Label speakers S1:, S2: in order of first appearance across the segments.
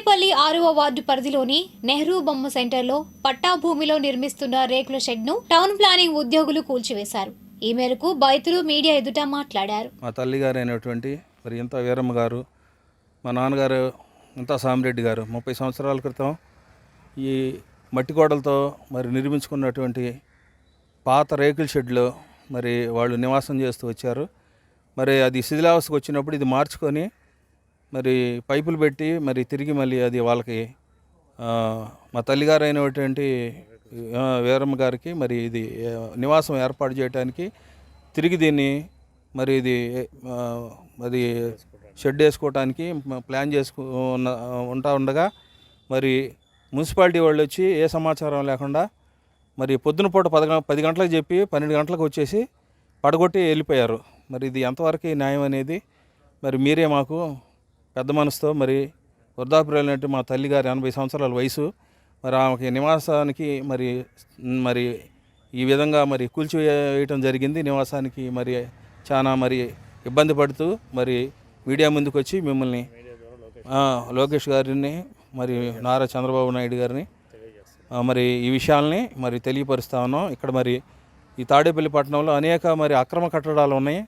S1: తాడేపల్లి 6వ వార్డు పరిధిలోని నెహ్రూ బొమ్మ సెంటర్లో పట్టా భూమిలో నిర్మిస్తున్న రేకుల షెడ్ను టౌన్ ప్లానింగ్ ఉద్యోగులు కూల్చివేశారు. ఈ మేరకు బైతులు మీడియా ఎదుట మాట్లాడారు.
S2: మా తల్లిగారు అయినటువంటి మరి ఇంత వీరమ్మ గారు, మా నాన్నగారు ఇంత సామిరెడ్డి గారు 30 సంవత్సరాల క్రితం ఈ మట్టి గోడలతో మరి నిర్మించుకున్నటువంటి పాత రేకుల షెడ్లో మరి వాళ్ళు నివాసం చేస్తూ వచ్చారు. మరి అది శిథిలావస్థకు వచ్చినప్పుడు ఇది మార్చుకొని మరి పైపులు పెట్టి మరి తిరిగి మళ్ళీ అది వాళ్ళకి మా తల్లిగారు అయినటువంటి వీరమ్మ గారికి మరి ఇది నివాసం ఏర్పాటు చేయడానికి తిరిగి దీన్ని మరి ఇది అది షెడ్ వేసుకోవడానికి ప్లాన్ ఉంటా ఉండగా మరి మున్సిపాలిటీ వాళ్ళు వచ్చి ఏ సమాచారం లేకుండా మరి పొద్దున పూట 10 గంటలకు చెప్పి 12 గంటలకు వచ్చేసి పడగొట్టి వెళ్ళిపోయారు. మరి ఇది ఎంతవరకు న్యాయం అనేది మరి మీరే మాకు పెద్ద మనసుతో మరి వృద్ధాప్యులైనట్టు మా తల్లిగారి 80 సంవత్సరాల వయసు, మరి ఆమెకి నివాసానికి మరి ఈ విధంగా మరి కూల్చివేయటం జరిగింది. నివాసానికి మరి చాలా మరి ఇబ్బంది పడుతూ మరి మీడియా ముందుకు వచ్చి మిమ్మల్ని లోకేష్ గారిని మరి నారా చంద్రబాబు నాయుడు గారిని మరి ఈ విషయాల్ని మరి తెలియపరుస్తా ఉన్నాం. ఇక్కడ మరి ఈ తాడేపల్లి పట్టణంలో అనేక మరి అక్రమ కట్టడాలు ఉన్నాయి,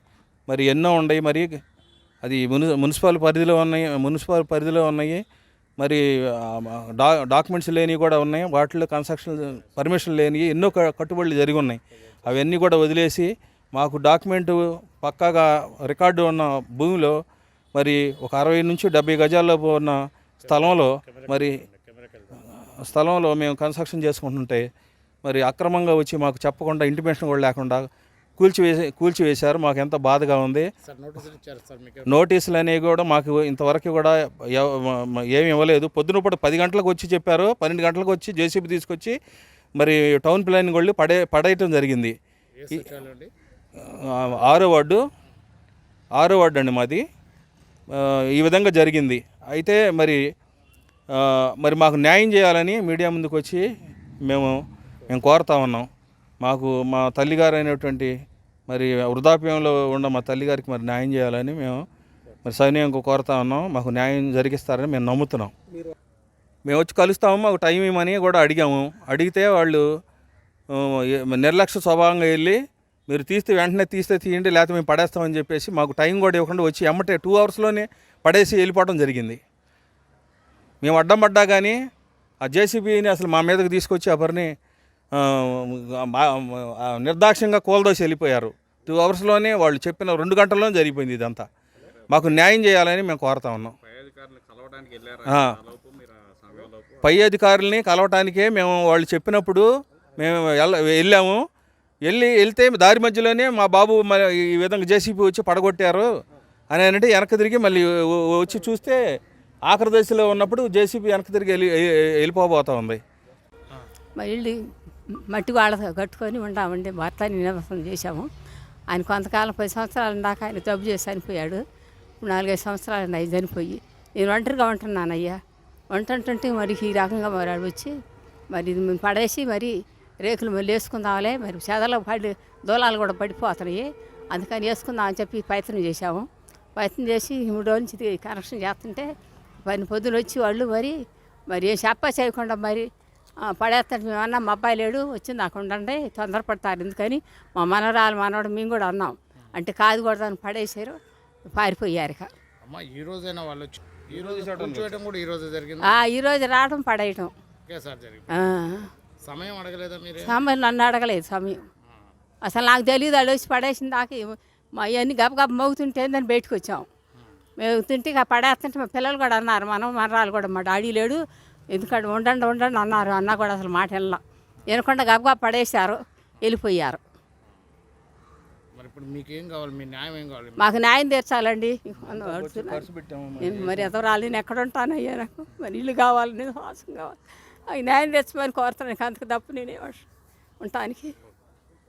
S2: మరి ఎన్నో ఉన్నాయి. మరి అది మున్సిపల్ పరిధిలో ఉన్నాయి. మరి డాక్యుమెంట్స్ లేనివి కూడా ఉన్నాయి, వాటిలో కన్స్ట్రక్షన్ పర్మిషన్ లేనివి ఎన్నో కట్టుబడులు జరిగి ఉన్నాయి. అవన్నీ కూడా వదిలేసి మాకు డాక్యుమెంటు పక్కాగా రికార్డు ఉన్న భూమిలో మరి ఒక 60 నుంచి 70 గజాల్లో ఉన్న స్థలంలో మేము కన్స్ట్రక్షన్ చేసుకుంటుంటే మరి అక్రమంగా వచ్చి మాకు చెప్పకుండా ఇంటిమేషన్ కూడా లేకుండా కూల్చివేశారు. మాకు ఎంత బాధగా ఉంది. నోటీసులు అనేవి కూడా మాకు ఇంతవరకు కూడా ఏమి ఇవ్వలేదు. పొద్దున పూట 10 గంటలకు వచ్చి చెప్పారు, 12 గంటలకు వచ్చి జేసీబీ తీసుకొచ్చి మరి టౌన్ ప్లానింగ్ వాళ్ళు పడేయటం జరిగింది. 6వ వార్డు అండి మాది. ఈ విధంగా జరిగింది. అయితే మరి మాకు న్యాయం చేయాలని మీడియా ముందుకు వచ్చి మేము కోరుతా ఉన్నాం. మాకు మా తల్లిగారు అయినటువంటి మరి వృద్ధాప్యంలో ఉన్న మా తల్లిగారికి మరి న్యాయం చేయాలని మేము మరి సైన్యంగా కోరుతా ఉన్నాం. మాకు న్యాయం జరిగిస్తారని మేము నమ్ముతున్నాం. మేము వచ్చి కలుస్తాము, మాకు టైం ఇవ్వమని కూడా అడిగాము. అడిగితే వాళ్ళు నిర్లక్ష్య స్వభావంగా వెళ్ళి మీరు వెంటనే తీస్తే తీయండి, లేకపోతే మేము పడేస్తామని చెప్పేసి మాకు టైం కూడా ఇవ్వకుండా వచ్చి ఎమ్మటే 2 అవర్స్లోనే పడేసి వెళ్ళిపోవడం జరిగింది. మేము అడ్డం పడ్డా కానీ ఆ జేసీబీని అసలు మా మీదకి తీసుకొచ్చి ఎవరిని నిర్దాక్ష్యంగా కోల్దోసి వెళ్ళిపోయారు. 2 అవర్స్లోనే వాళ్ళు చెప్పిన 2 గంటల్లోనే జరిగిపోయింది ఇదంతా. మాకు న్యాయం చేయాలని మేము కోరుతా ఉన్నాం. పై అధికారులని కలవటానికే మేము వాళ్ళు చెప్పినప్పుడు మేము వెళ్ళాము. వెళ్తే దారి మధ్యలోనే మా బాబు ఈ విధంగా జేసీబీ వచ్చి పడగొట్టారు అని అంటే వెనక్కి తిరిగి మళ్ళీ వచ్చి చూస్తే ఆఖరి దశలో ఉన్నప్పుడు జేసీబీ వెనక్కి తిరిగి వెళ్ళిపోబోతా ఉంది.
S3: మా ఇల్లు మట్టి వాళ్ళ కట్టుకొని ఉంటామండి. భర్తని నివాసం చేశాము. ఆయన కొంతకాలం 10 సంవత్సరాల దాకా ఆయన జబ్బు చేసి చనిపోయాడు. 4-5 సంవత్సరాలు ఆయన చనిపోయి నేను ఒంటరిగా ఉంటున్నానయ్యా. ఉంటుంటే మరి ఈ రకంగా మరి వచ్చి మరి ఇది మేము పడేసి మరి రేకులు మళ్ళీ వేసుకుందాంలే, మరి చెదలో పడి దూలాలు కూడా పడిపోతున్నాయి, అందుకని వేసుకుందాం అని చెప్పి ప్రయత్నం చేశాము. ప్రయత్నం చేసి 3 రోజుల నుంచి కనెక్షన్ చేస్తుంటే పొద్దున వచ్చి వాళ్ళు మరి ఏం చేయకుండా మరి పడేస్తాడు. మేమన్నా మా అబ్బాయి లేడు, వచ్చింది నాకు ఉండండి, తొందరపడతారు ఎందుకని మా మనవడు మేము కూడా అన్నాం. అంటే కాదు కూడా దాన్ని పడేసారు, పారిపోయారు. ఈ రోజు రావడం పడేయటం. సమయం నన్ను అడగలేదు. సమయం అసలు నాకు తెలియదు. వాళ్ళు వచ్చి పడేసిన దాకా మా అవన్నీ గబగబ మోగుతుంటే దాన్ని బయటకు వచ్చాము. మేము తింటే పడేస్తుంటే మా పిల్లలు కూడా అన్నారు, మనరాలు కూడా మా డాడీ లేడు ఎందుకంటే ఉండండి అన్నారు. అన్న కూడా అసలు మాట వినకుండా గబగబా పడేశారు, వెళ్ళిపోయారు. మాకు న్యాయం తీర్చాలండి. నేను మరి ఎదవరాలి, నేను ఎక్కడ ఉంటానయ్యా, నాకు మరి ఇల్లు కావాలి, నేను హాసం కావాలి, న్యాయం తెచ్చమని కోరుతున్నాను. అందుకు తప్పు నేనే ఉంటానికి.